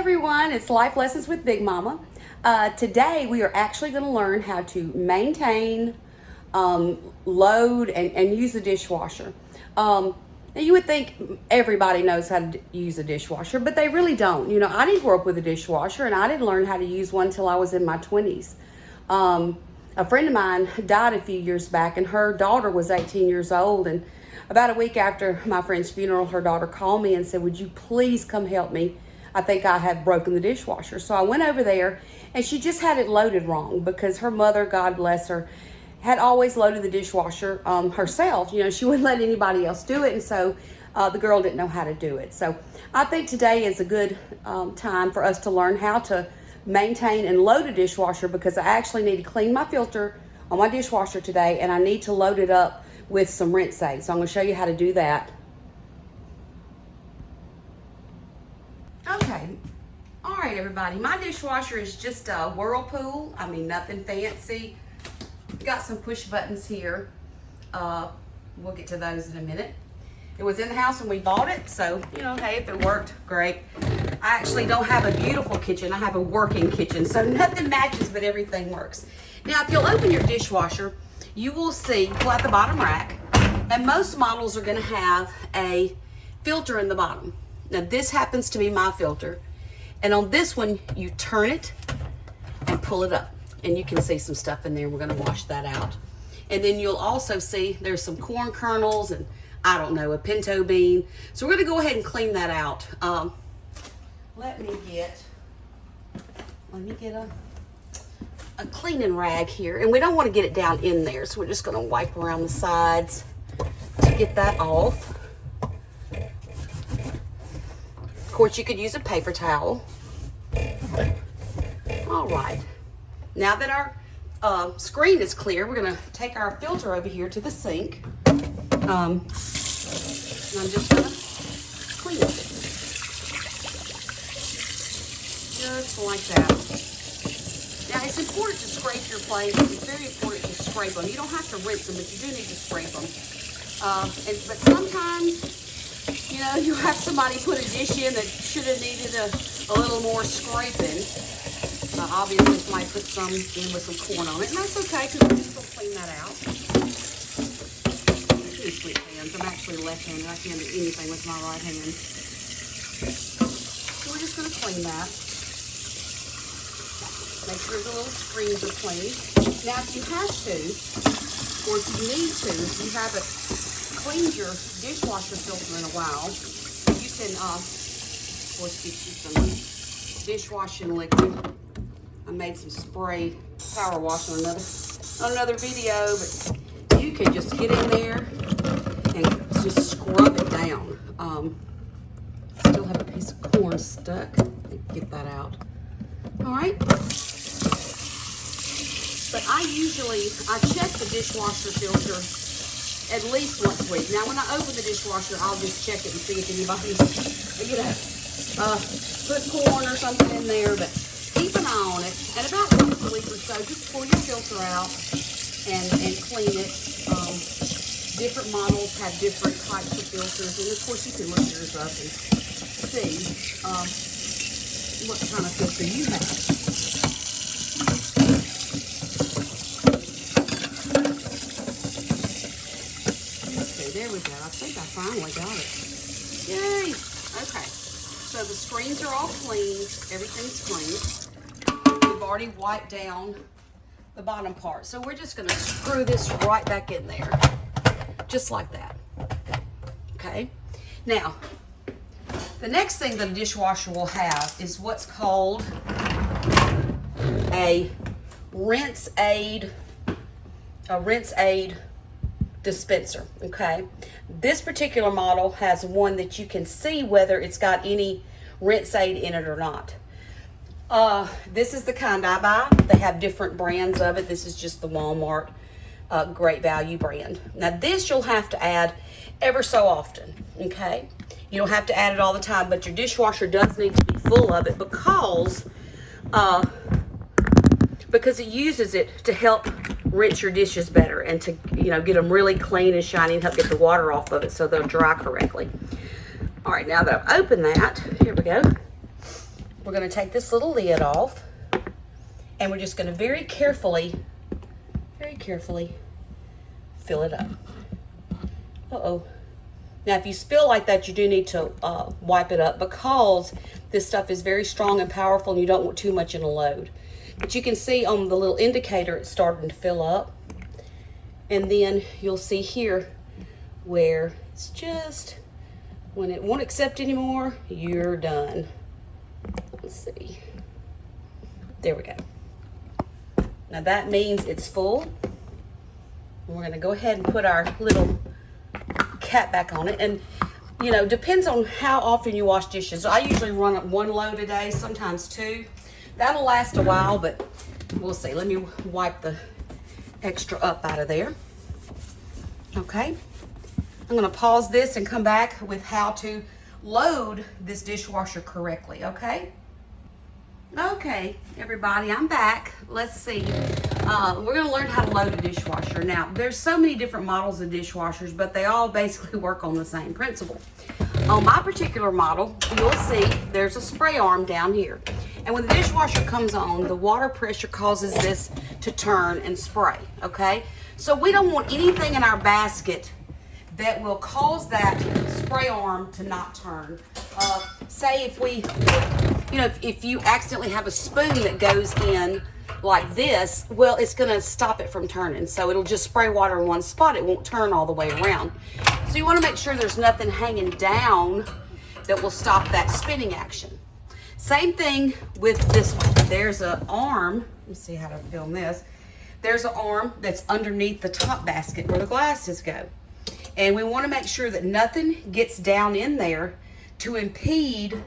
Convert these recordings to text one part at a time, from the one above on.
everyone, it's Life Lessons with Big Mama. Today we are actually going to learn how to maintain, load, and use a dishwasher. Now you would think everybody knows how to use a dishwasher, but they really don't. You know, I didn't grow up with a dishwasher, and I didn't learn how to use one until I was in my 20s. A friend of mine died a few years back, and her daughter was 18 years old, and about a week after my friend's funeral, her daughter called me and said, "Would you please come help me? I think I have broken the dishwasher." So I went over there, and she just had it loaded wrong because her mother, God bless her, had always loaded the dishwasher herself. You know, she wouldn't let anybody else do it, and so the girl didn't know how to do it. So I think today is a good time for us to learn how to maintain and load a dishwasher, because I actually need to clean my filter on my dishwasher today, and I need to load it up with some rinse aid. So I'm going to show you how to do that. Okay, all right everybody, my dishwasher is just a Whirlpool. I mean, nothing fancy. Got some push buttons here. We'll get to those in a minute. It was in the house when we bought it, so you know, hey, if it worked, great. I actually don't have a beautiful kitchen, I have a working kitchen, so nothing matches, but everything works. Now if you'll open your dishwasher, you will see, pull out the bottom rack, and most models are going to have a filter in the bottom. Now this happens to be my filter, and on this one you turn it and pull it up, and you can see some stuff in there. We're going to wash that out. And then you'll also see there's some corn kernels and I don't know, a pinto bean. So we're going to go ahead and clean that out. Let me get a cleaning rag here, and we don't want to get it down in there, so we're just going to wipe around the sides to get that off. Of course, you could use a paper towel. All right, now that our screen is clear, we're going to take our filter over here to the sink. And I'm just going to clean it just like that. Now, it's important to scrape your plates. It's very important to scrape them. You don't have to rinse them, but you do need to scrape them. But sometimes, you know, you have somebody put a dish in that should have needed a little more scraping. Obviously, somebody put some in with some corn on it, and that's okay, because we're just going to clean that out. Sweet hands. I'm actually left-handed. I can't do anything with my right hand. So we're just going to clean that. Make sure the little screens are clean. Now, if you have to, or if you need to, if you haven't cleaned your dishwasher filter in a while, you can, of course, get you some dishwashing liquid. I made some spray power wash on another video, but you can just get in there and just scrub it down. Still have a piece of corn stuck. Get that out. All right. But I check the dishwasher filter at least once a week. Now, when I open the dishwasher, I'll just check it and see if anybody's, you know, put corn or something in there. But keep an eye on it. And about once a week or so, just pull your filter out and clean it. Different models have different types of filters, and of course you can look yours up and see what kind of filter you have. Okay, there we go. I think I finally got it. Yay! Okay, so the screens are all clean. Everything's clean. We've already wiped down the bottom part, so we're just going to screw this right back in there. Just like that. Okay. Now, the next thing that a dishwasher will have is what's called a rinse aid dispenser. Okay. This particular model has one that you can see whether it's got any rinse aid in it or not. This is the kind I buy. They have different brands of it. This is just the Walmart Great Value brand. Now this you'll have to add ever so often, okay? You don't have to add it all the time, but your dishwasher does need to be full of it because it uses it to help rinse your dishes better and to, you know, get them really clean and shiny and help get the water off of it so they'll dry correctly. All right, now that I've opened that, here we go. we're going to take this little lid off, and we're just going to very carefully fill it up. Uh-oh. Now, if you spill like that, you do need to wipe it up, because this stuff is very strong and powerful, and you don't want too much in a load. But you can see on the little indicator it's starting to fill up. And then you'll see here where it's just, when it won't accept anymore, you're done. Let's see. There we go. Now that means it's full. And we're going to go ahead and put our little cap back on it. And you know, depends on how often you wash dishes. I usually run one load a day, sometimes two. That'll last a while, but we'll see. Let me wipe the extra up out of there. Okay. I'm going to pause this and come back with how to load this dishwasher correctly, okay? Okay, everybody, I'm back. Let's see. We're going to learn how to load a dishwasher. Now, there's so many different models of dishwashers, but they all basically work on the same principle. On my particular model, you'll see there's a spray arm down here. And when the dishwasher comes on, the water pressure causes this to turn and spray, okay? So we don't want anything in our basket that will cause that spray arm to not turn. Say if we, you know, if you accidentally have a spoon that goes in like this, well, it's gonna stop it from turning. So it'll just spray water in one spot. It won't turn all the way around. So you wanna make sure there's nothing hanging down that will stop that spinning action. Same thing with this one. There's an arm, let me see how to film this. There's an arm that's underneath the top basket where the glasses go. And we want to make sure that nothing gets down in there to impede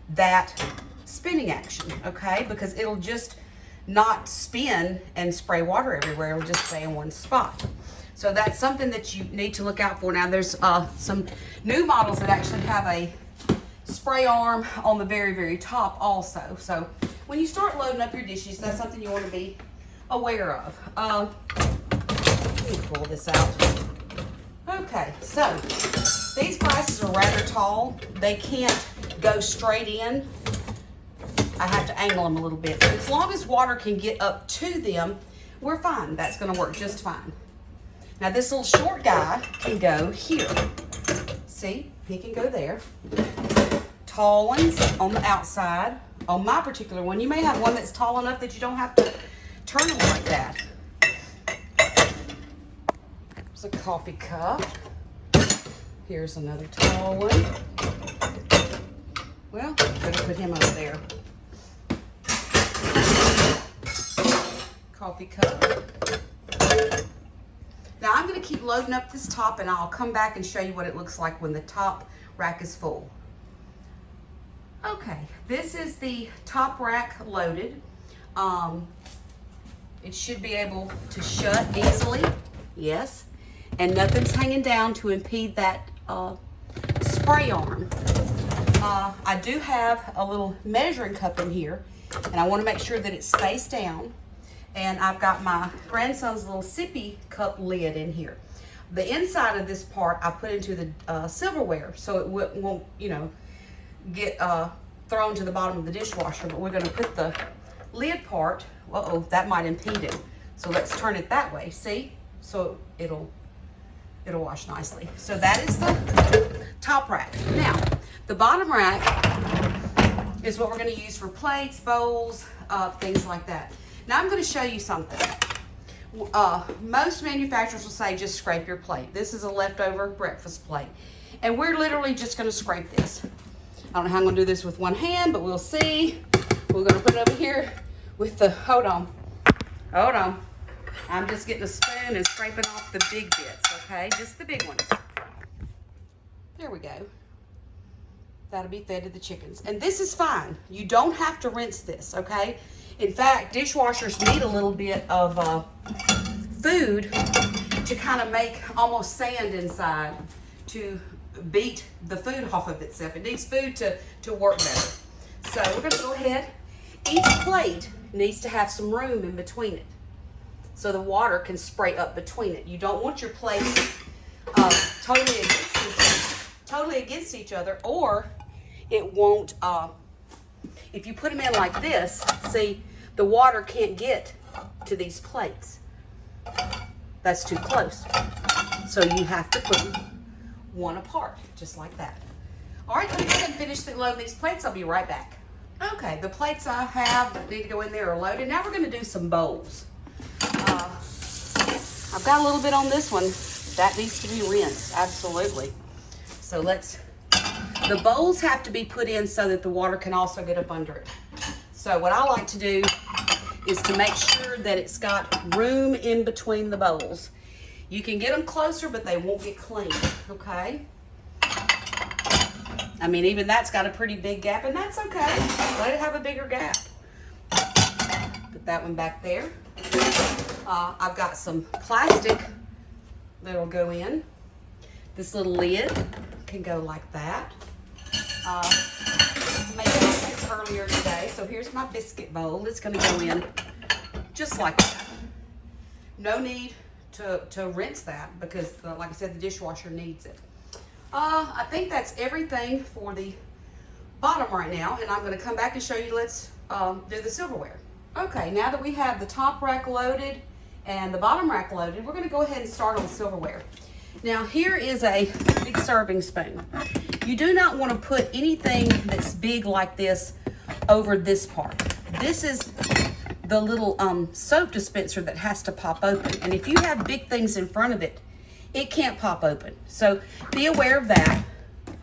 that spinning action, okay? Because it'll just not spin and spray water everywhere. It'll just stay in one spot. So that's something that you need to look out for. Now there's some new models that actually have a spray arm on the very, very top also. So when you start loading up your dishes, that's something you want to be aware of. Let me pull this out. Okay, so these glasses are rather tall. They can't go straight in. I have to angle them a little bit. But as long as water can get up to them, we're fine. That's going to work just fine. Now this little short guy can go here. See, he can go there. Tall ones on the outside. On my particular one, you may have one that's tall enough that you don't have to turn them like that. There's a coffee cup. Here's another tall one. Well, better put him over there. Coffee cup. Now I'm going to keep loading up this top, and I'll come back and show you what it looks like when the top rack is full. Okay, this is the top rack loaded. It should be able to shut easily, yes, and nothing's hanging down to impede that spray arm. I do have a little measuring cup in here, and I want to make sure that it's spaced down. And I've got my grandson's little sippy cup lid in here. The inside of this part I put into the silverware, so it won't, you know, get thrown to the bottom of the dishwasher. But we're going to put the lid part. Uh-oh, that might impede it. So let's turn it that way. See? So it'll wash nicely. So that is the top rack. Now, the bottom rack is what we're going to use for plates, bowls, things like that. Now I'm going to show you something. Most manufacturers will say just scrape your plate. This is a leftover breakfast plate. And we're literally just going to scrape this. I don't know how I'm going to do this with one hand, but we'll see. We're going to put it over here with the, hold on. I'm just getting a spoon and scraping off the big bits, okay? Just the big ones. There we go. That'll be fed to the chickens. And this is fine. You don't have to rinse this, okay? In fact, dishwashers need a little bit of food to kind of make almost sand inside to beat the food off of itself. It needs food to work better. So we're going to go ahead. Each plate needs to have some room in between it so the water can spray up between it. You don't want your plates totally against each other, or it won't If you put them in like this, see, the water can't get to these plates. That's too close. So you have to put them one apart, just like that. All right, let me go ahead and finish loading these plates. I'll be right back. Okay, the plates I have that need to go in there are loaded. Now we're gonna do some bowls. I've got a little bit on this one. That needs to be rinsed, absolutely. So the bowls have to be put in so that the water can also get up under it. So what I like to do is to make sure that it's got room in between the bowls. You can get them closer, but they won't get clean, okay? I mean, even that's got a pretty big gap, and that's okay. Let it have a bigger gap. Put that one back there. I've got some plastic that'll go in. This little lid can go like that. I made this earlier today, so here's my biscuit bowl. It's going to go in just like that. No need to rinse that because, like I said, the dishwasher needs it. I think that's everything for the bottom right now, and I'm going to come back and show you. Let's do the silverware. Okay, now that we have the top rack loaded and the bottom rack loaded, we're going to go ahead and start on silverware. Now here is a big serving spoon. You do not want to put anything that's big like this over this part. This is the little soap dispenser that has to pop open, and if you have big things in front of it, it can't pop open. So be aware of that.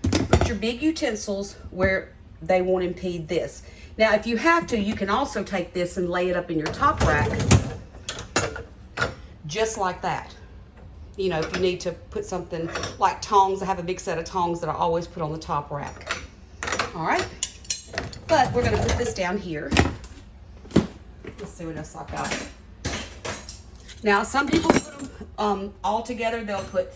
Put your big utensils where they won't impede this. Now, if you have to, you can also take this and lay it up in your top rack, just like that. You know, if you need to put something like tongs, I have a big set of tongs that I always put on the top rack. All right, but we're gonna put this down here. Let's see what else I've got. Now, some people put them all together. They'll put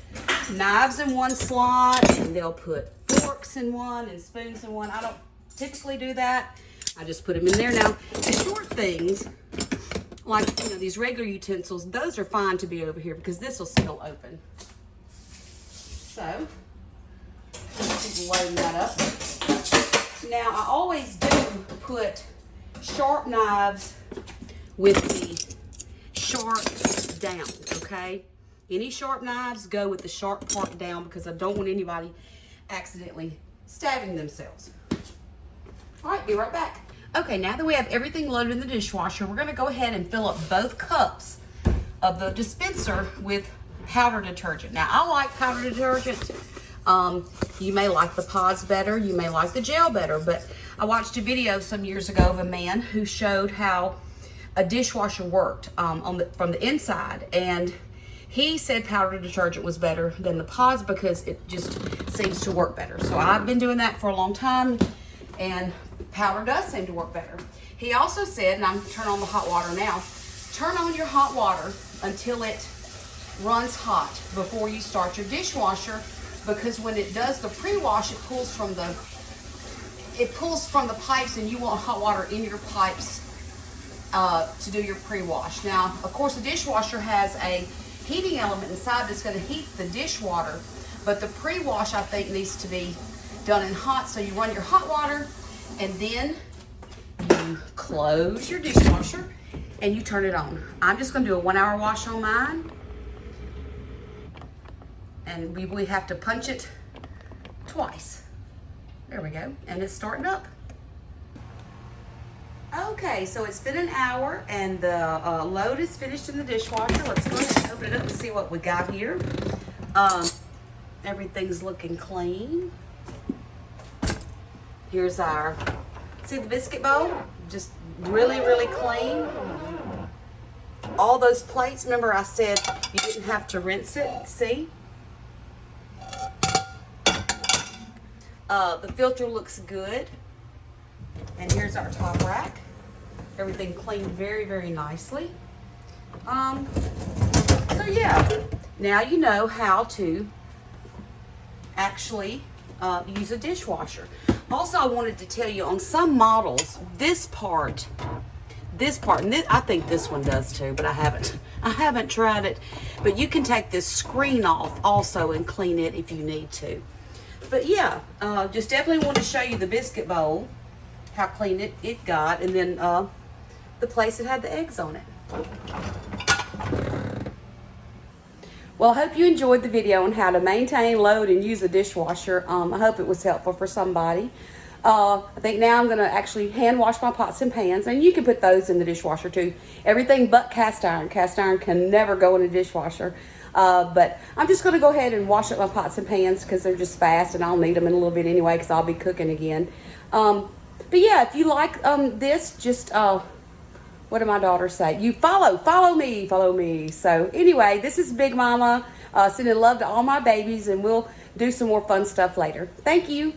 knives in one slot, and they'll put forks in one and spoons in one. I don't typically do that. I just put them in there. Now, the short things, like, you know, these regular utensils, those are fine to be over here because this will still open. So, just keep loading that up. Now, I always do put sharp knives with the sharp down, okay? Any sharp knives go with the sharp part down because I don't want anybody accidentally stabbing themselves. All right, be right back. Okay, now that we have everything loaded in the dishwasher, we're gonna go ahead and fill up both cups of the dispenser with powder detergent. Now, I like powder detergent. You may like the pods better, you may like the gel better, but I watched a video some years ago of a man who showed how a dishwasher worked from the inside, and he said powder detergent was better than the pods because it just seems to work better. So I've been doing that for a long time, and powder does seem to work better. He also said, and I'm turning on the hot water now, turn on your hot water until it runs hot before you start your dishwasher, because when it does the pre-wash, it pulls from the pipes, and you want hot water in your pipes to do your pre-wash. Now, of course, the dishwasher has a heating element inside that's going to heat the dishwater, but the pre-wash, I think, needs to be done in hot. So you run your hot water, and then you close your dishwasher and you turn it on. I'm just going to do a 1 hour wash on mine, and we have to punch it twice. There we go, and it's starting up. Okay, so it's been an hour and the load is finished in the dishwasher. Let's go ahead and open it up and see what we got here. Everything's looking clean. Here's our, see the biscuit bowl? Just really, really clean. All those plates, remember I said you didn't have to rinse it, see? The filter looks good. And here's our top rack. Everything cleaned very, very nicely. So yeah, now you know how to actually use a dishwasher. Also, I wanted to tell you, on some models, this part, and I think this one does too, but I haven't tried it. But you can take this screen off also and clean it if you need to. But yeah, just definitely want to show you the biscuit bowl. how clean it got, and then the place that had the eggs on it. Well, I hope you enjoyed the video on how to maintain, load, and use a dishwasher. I hope it was helpful for somebody. I think now I'm going to actually hand wash my pots and pans, and you can put those in the dishwasher too. Everything but cast iron. Cast iron can never go in a dishwasher. But I'm just going to go ahead and wash up my pots and pans because they're just fast, and I'll need them in a little bit anyway because I'll be cooking again. But yeah, if you like this, just what did my daughter say? You follow me. So anyway, this is Big Mama sending love to all my babies, and we'll do some more fun stuff later. Thank you.